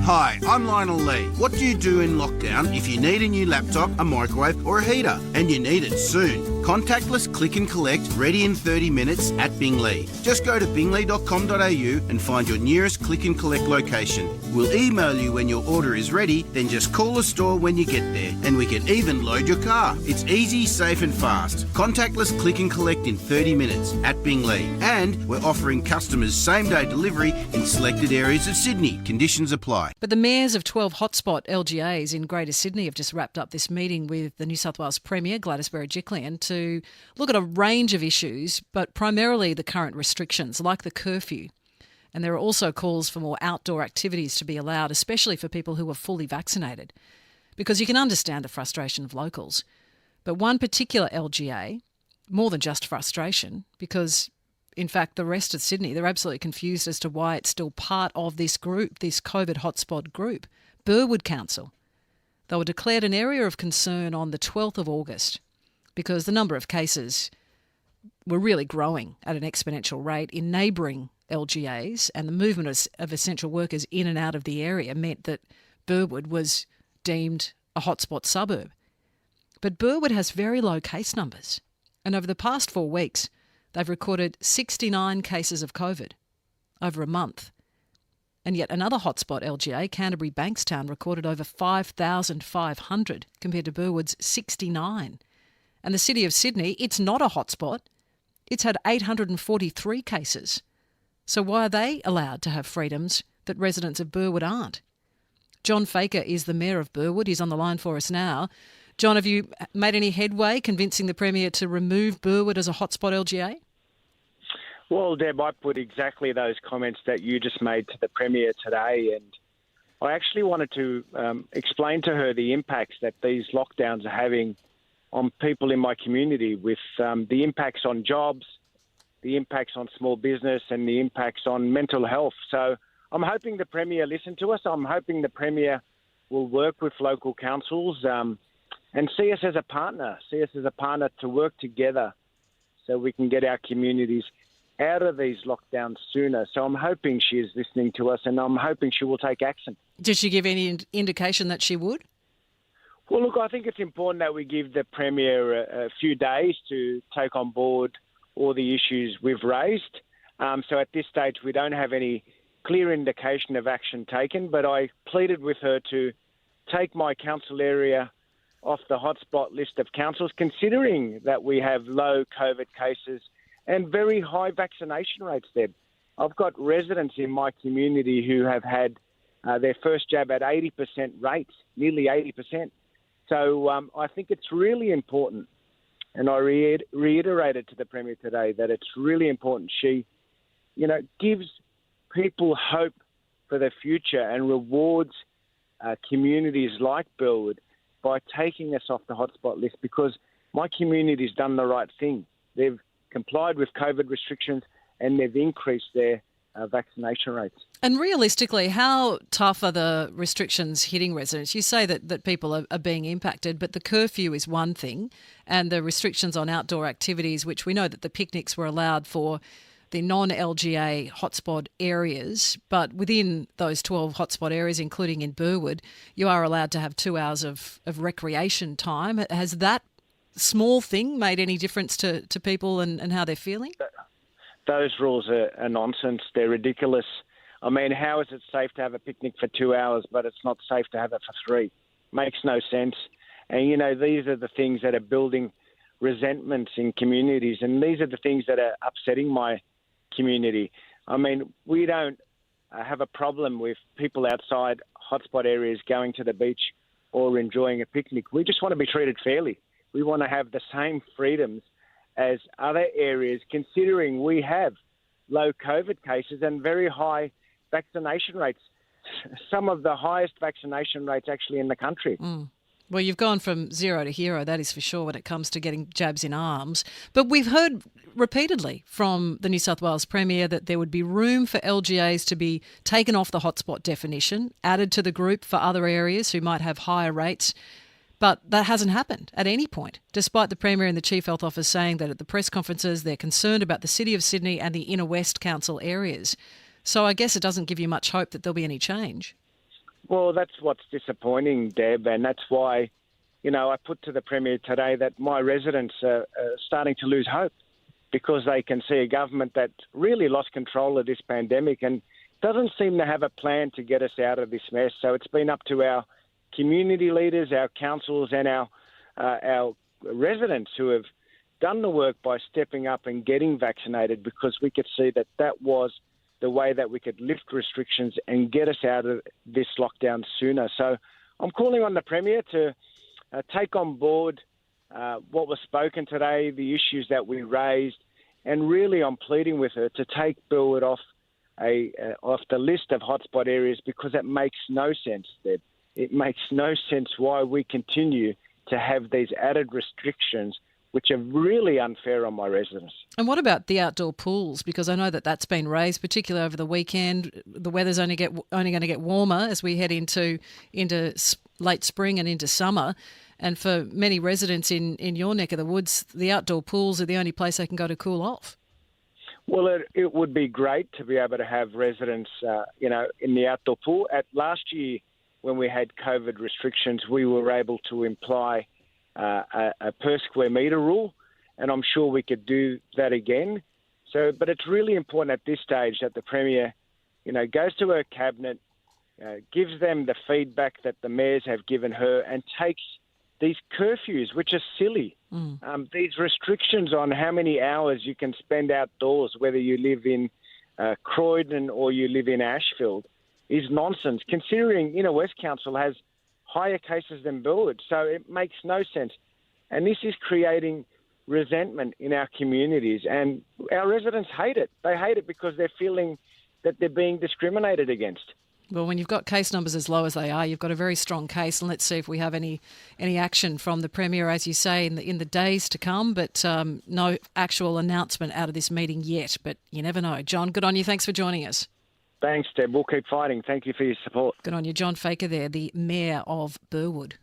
Hi, I'm Lionel Lee. What do you do in lockdown if you need a new laptop, a microwave or a heater and you need it soon? Contactless click and collect, ready in 30 minutes at Bingley. Just go to bingley.com.au and find your nearest click and collect location. We'll email you when your order is ready, then just call the store when you get there and we can even load your car. It's easy, safe and fast. Contactless click and collect in 30 minutes at Bingley. And we're offering customers same-day delivery in selected areas of Sydney. Conditions apply. But the mayors of 12 hotspot LGAs in Greater Sydney have just wrapped up this meeting with the New South Wales Premier, Gladys Berejiklian, to look at a range of issues, but primarily the current restrictions, like the curfew. And there are also calls for more outdoor activities to be allowed, especially for people who are fully vaccinated, because you can understand the frustration of locals. But one particular LGA, more than just frustration, because in fact the rest of Sydney, they're absolutely confused as to why it's still part of this group, this COVID hotspot group, Burwood Council. They were declared an area of concern on the 12th of August because the number of cases were really growing at an exponential rate in neighbouring LGAs, and the movement of essential workers in and out of the area meant that Burwood was deemed a hotspot suburb. But Burwood has very low case numbers, and over the past 4 weeks, they've recorded 69 cases of COVID over a month. And yet another hotspot LGA, Canterbury Bankstown, recorded over 5,500 compared to Burwood's 69. And the City of Sydney, it's not a hotspot. It's had 843 cases. So why are they allowed to have freedoms that residents of Burwood aren't? John Faker is the Mayor of Burwood. He's on the line for us now. John, have you made any headway convincing the Premier to remove Burwood as a hotspot LGA? Well, Deb, I put exactly those comments that you just made to the Premier today, and I actually wanted to explain to her the impacts that these lockdowns are having on people in my community, with the impacts on jobs, the impacts on small business and the impacts on mental health. So I'm hoping the Premier listened to us. I'm hoping the Premier will work with local councils and see us as a partner, to work together so we can get our communities out of these lockdowns sooner. So I'm hoping she is listening to us, and I'm hoping she will take action. Did she give any indication that she would? Well, look, I think it's important that we give the Premier a few days to take on board all the issues we've raised. So at this stage, we don't have any clear indication of action taken, but I pleaded with her to take my council area off the hotspot list of councils, considering that we have low COVID cases and very high vaccination rates, Deb. I've got residents in my community who have had their first jab at 80% rates, nearly 80%. So I think it's really important, and I reiterated to the Premier today that it's really important she, gives people hope for the future and rewards communities like Burwood by taking us off the hotspot list, because my community's done the right thing. They've complied with COVID restrictions and they've increased their vaccination rates. And realistically, how tough are the restrictions hitting residents? You say that people are being impacted, but the curfew is one thing, and the restrictions on outdoor activities, which we know that the picnics were allowed for the non-LGA hotspot areas, but within those 12 hotspot areas, including in Burwood, you are allowed to have 2 hours of recreation time. Has that small thing made any difference to people and how they're feeling? Those rules are nonsense. They're ridiculous. I mean, how is it safe to have a picnic for 2 hours, but it's not safe to have it for 3? Makes no sense. And, these are the things that are building resentments in communities, and these are the things that are upsetting my community. I mean, we don't have a problem with people outside hotspot areas going to the beach or enjoying a picnic. We just want to be treated fairly. We want to have the same freedoms as other areas, considering we have low COVID cases and very high vaccination rates, some of the highest vaccination rates actually in the country. Well, you've gone from zero to hero, that is for sure, when it comes to getting jabs in arms. But we've heard repeatedly from the New South Wales Premier that there would be room for LGAs to be taken off the hotspot definition, added to the group for other areas who might have higher rates. But that hasn't happened at any point, despite the Premier and the Chief Health Officer saying that at the press conferences they're concerned about the City of Sydney and the Inner West Council areas. So I guess it doesn't give you much hope that there'll be any change. Well, that's what's disappointing, Deb, and that's why, I put to the Premier today that my residents are starting to lose hope because they can see a government that really lost control of this pandemic and doesn't seem to have a plan to get us out of this mess. So it's been up to our community leaders, our councils and our residents who have done the work by stepping up and getting vaccinated, because we could see that was the way that we could lift restrictions and get us out of this lockdown sooner. So I'm calling on the Premier to take on board what was spoken today, the issues that we raised, and really I'm pleading with her to take Burwood off the list of hotspot areas, because it makes no sense, Deb. It makes no sense why we continue to have these added restrictions which are really unfair on my residents. And what about the outdoor pools? Because I know that's been raised, particularly over the weekend. The weather's only going to get warmer as we head into late spring and into summer. And for many residents in your neck of the woods, the outdoor pools are the only place they can go to cool off. Well, it would be great to be able to have residents, in the outdoor pool. Last year, when we had COVID restrictions, we were able to imply a per square metre rule, and I'm sure we could do that again. But it's really important at this stage that the Premier, goes to her cabinet, gives them the feedback that the mayors have given her, and takes these curfews, which are silly, these restrictions on how many hours you can spend outdoors, whether you live in Croydon or you live in Ashfield, is nonsense, considering West Council has higher cases than Burwood. So it makes no sense. And this is creating resentment in our communities, and our residents hate it. They hate it because they're feeling that they're being discriminated against. Well, when you've got case numbers as low as they are, you've got a very strong case, and let's see if we have any action from the Premier, as you say, in the days to come, but no actual announcement out of this meeting yet, but you never know. John, good on you. Thanks for joining us. Thanks, Deb. We'll keep fighting. Thank you for your support. Good on you. John Faker there, the Mayor of Burwood.